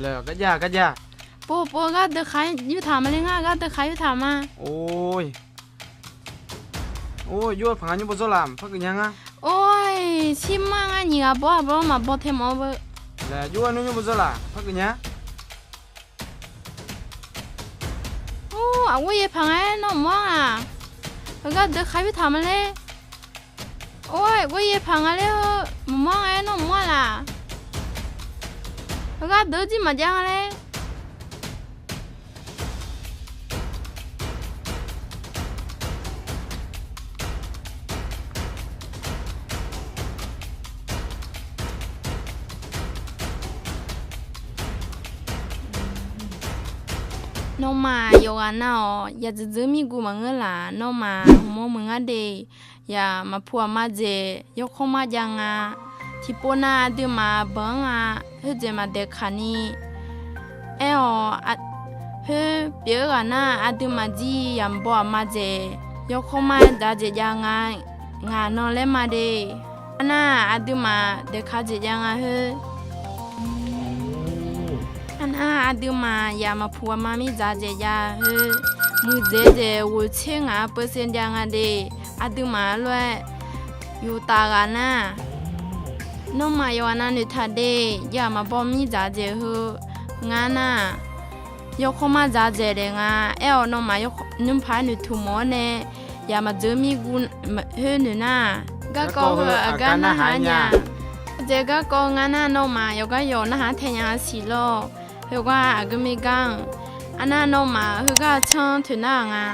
แล้วก็ยาปูก็เดือดขายอยู่ถามมาเลยง่ะก็เดือดขายอยู่ถามมาโอ้ยยัวพังอันยูบ่ซอลามพักกันยังอ่ะโอ้ยชิมมาง่ะนี่ก็บ่มาบ่เทมเอาเบอแล้วยัวนู้นยูบ่ซอลาพักกันยังโอ้อาวุธพังไอ้น้องม่วงอ่ะแล้วก็เดือดขายอยู่ถามมาเลยโอ้ยกูยังพังอะไรม่วงไอ้น้องม่วงล่ะแล้วก็เดือดจีมาจังอะไรน้องมาโยกันน่ะอย่าจะมีกูมังเงล่ะน้องมาโมมึงอ่ะเดอย่ามาพัวมาเจยกเข้ามาจังอ่ะที่ปนาดื้อมาบังอ่ะเฮ้ยเจมาเด็กขานี่เอ้อเฮ้ยเปียกันน่ะดื้อมาจียามบัวมาเจยกเข้ามาด่าเจยังไงงานนอนเล่มาเดน่ะดื้อมาเด็กขาเจยังอ่ะเฮ้ยดื้อมาอย่ามาพัวมามีจ่าเจียเฮ้มือเจวัวเชิง5%ยังไงเดดื้อมาเลยอยู่ตากันนะน้องมาอยู่อันนั้นอยู่ท่าเดอย่ามาบอกมีจ่าเจเฮ้งานน่ะยกเข้ามาจ่าเจเด้งอ่ะน้องมายกนุ่มพาหนูทุ่มเนี่ยอย่ามาเจอมีกูเฮ้หนูน่ะก็เฮ้อาการน่ะหายาเจก็งานน่ะน้องมาอยู่ก็อยู่นะฮะแทนยังสิโลเฮว่าก็ไม่กังอันนั้นน้องมาเฮก็ช่างถึงนั่งอ่ะ